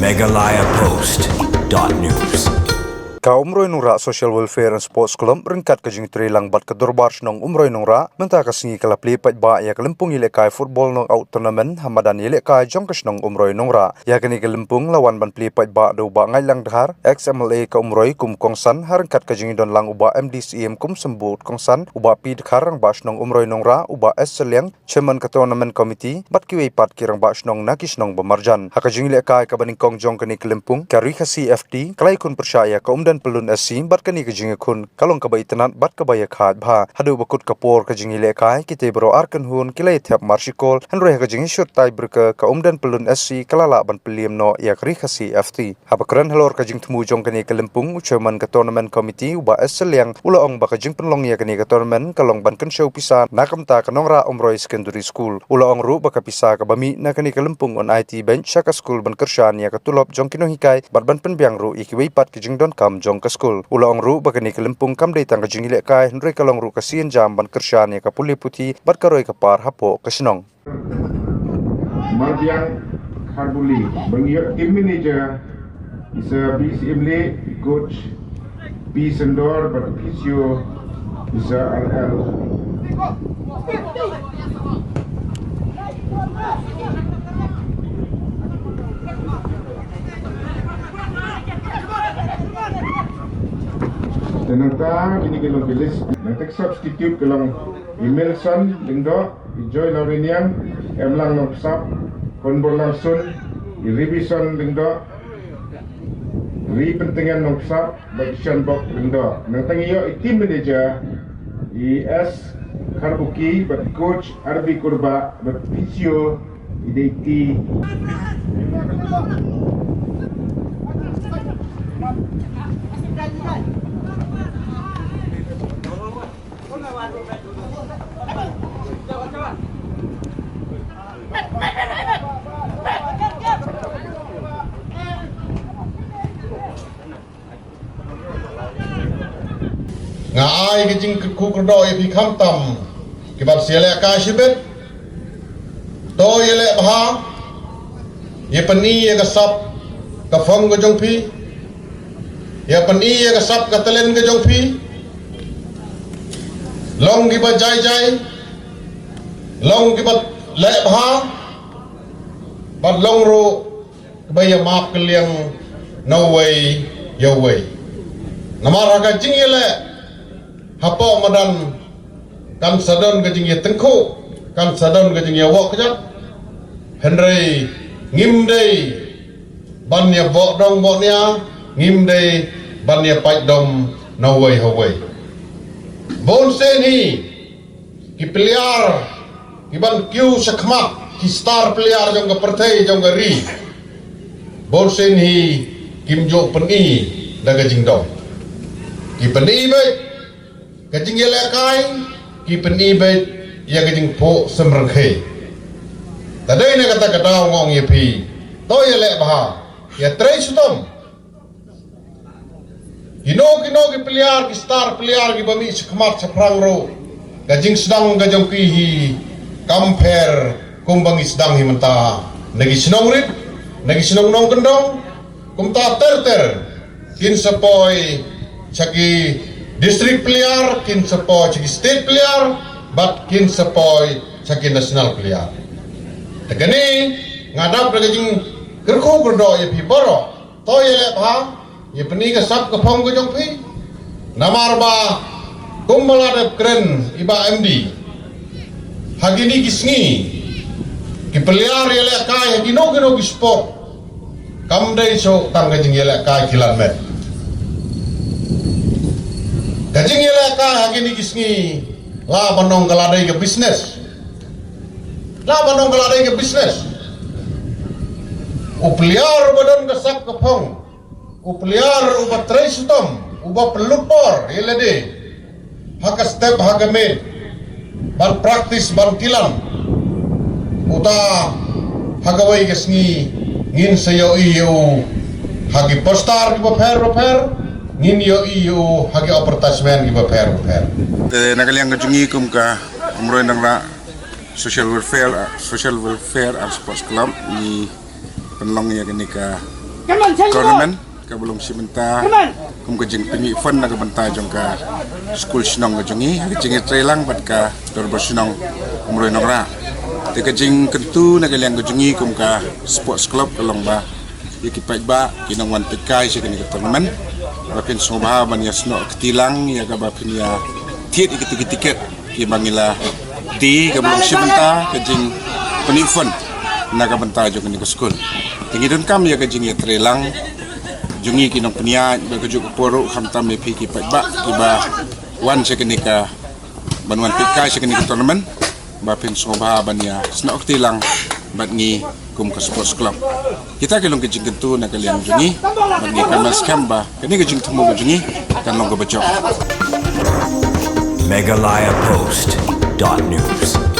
Megalayapost.news. Ka umroy nungra Social Welfare and Sports Club ringkat ka jing trilang bat ka durbar nong umroy nungra menta ka singi kala plipat ba ya kalimpung ilekay football nong out tournament hamadan ilekay jong kas nong umroy nungra ya kani kalimpung lawan ban plipat ba do ba ngai lang dhar XMLA ka umroy kum kongsan harangkat ka jing don lang uba MDCM kum sembut kongsan uba pi dkharang ba nong umroy nungra uba SLyang chairman ka tournament committee bat kiwe pat kirang ba nong nakis nong bamarjan haka jing ilekay ka baning kong jong kani kalimpung kari ka CFT kalai kun percaya ka dan pelun asim bat kani kejing kun kalong kabai tenat bat kabaya khat bha hadu bakut kapor kejing lekai kite bro arkan hun kilai thap marshikol hanroi kejing shot tai berka ka dan pelun asi kalala ban peliam no yak ri khasi FT habakran halor kejing temu jong kani kalimpung chairman ka tournament committee uba asal yang ulaong ba kejing penlong ya kani ka tournament kalong ban kan show pisa nakam ta kanongra umroi secondary school ulaong ru ba ka pisa ka bami na kani kalimpung on IT bench shaka school ban kershan ya ka tulop jong kino hikai bat ban penbiang ru ikiwei pat kejing don kam jong ka school ulaong ru bakani kalimpung kam dei tang jing ile kai hnrei kalong ru ka sien jam ban kershan ya ka puli puti bat karoi ka par hapo ka sinong Mardian Kharbuli bangyo team manager is a BCMLA coach B Sendor but physio is a RL Tenanta ini kalau bilis nanti substitute kalau Emerson Lindo Joy Laurenian Emlang Noksap Konbor Langsun Ribison Lindo Pentingan Noksap Bagishan Bok Lindo nanti iyo team manager IS Karbuki but coach Arbi Kurba but physio IDT ngai kijing ku kerdo e phikam tam kibat siale ka shibet to yele bha ye pani ye gasap ka phong go jong phi ye pani ye gasap ka talen go jong phi long gi ba jai long gi ba le bha bat long ro ba ya map kliang no way yo way namar ka jing yele hapo madan kan sadon gajing ye tengko kan sadon gajing ye wok jat henry ngimdei ban ye wok dong boknya ngimdei ban ye pai dom no way ho way bon sen hi ki player ki ban kyu sakmat ki star player jong ga perthai jong ga ri bon sen hi kim jo pani da gajing dong ki pani bai kajing yele kai ki peni bet ya kajing po semrenghe tadai ne kata kata ngong ye pi to yele bah ya trei sutom kino ki player ki star player ki bami skmat saprang ro kajing sedang gajong ki hi compare kumbang sedang hi menta nagi sinong rit nagi sinong nong kendong kumta ter kin sapoi chaki district player kin support chaki state player but kin support chaki national player tegani ngadap lagi kerko berdo ye pi boro to ye le bha ye peni ka sap ka phong go jong pi namar ba kumbala de kren iba MD hagini kisngi ki player ye le kai hagino gino ki sport kam dai so tang ga jing ye le kai kilan met kajing yele ka hagini kisngi la banong galadai ke business upliar badan gasak ke phong upliar uba trei sutom uba pelupor yele de haka step haka med ban praktis ban kilan uta hagawai kisngi ngin sayo iyo hagi postar ki paper ngin yo hagi advertisement giba per nagaliang gajungi kum ka umroy nang ra social welfare and sports club ni penlong ya kini ka tournament ka belum sebentar kum ka jing pingi fun na ka banta jong ka school sinong ka jongi ka jing trelang bat ka dorbo sinong umroy nongra te ka jing kentu na ka liang ka jongi kum ka sports club ka long ba yaki pai ba kinong wan pekai se kini ka tournament ba pin so ba ban ya sno ketilang ya ka ba pin ya tiet tiket ki bangila di ka belum sebentar ka jing pingi fun na ka banta jong kini ka school tinggi dun kam ya ka jing ya trelang jungi kinong peniat berkejuk poro hamtam me piki ba kiba wan sekenika banwan pika sekenika tournament ba pin soba bania snok tilang bat ngi kum ka sports club kita kelong kejing kentu na kalian jungi bagi kamas kamba kini kejing temu jungi kan long go bacok Megalayapost.news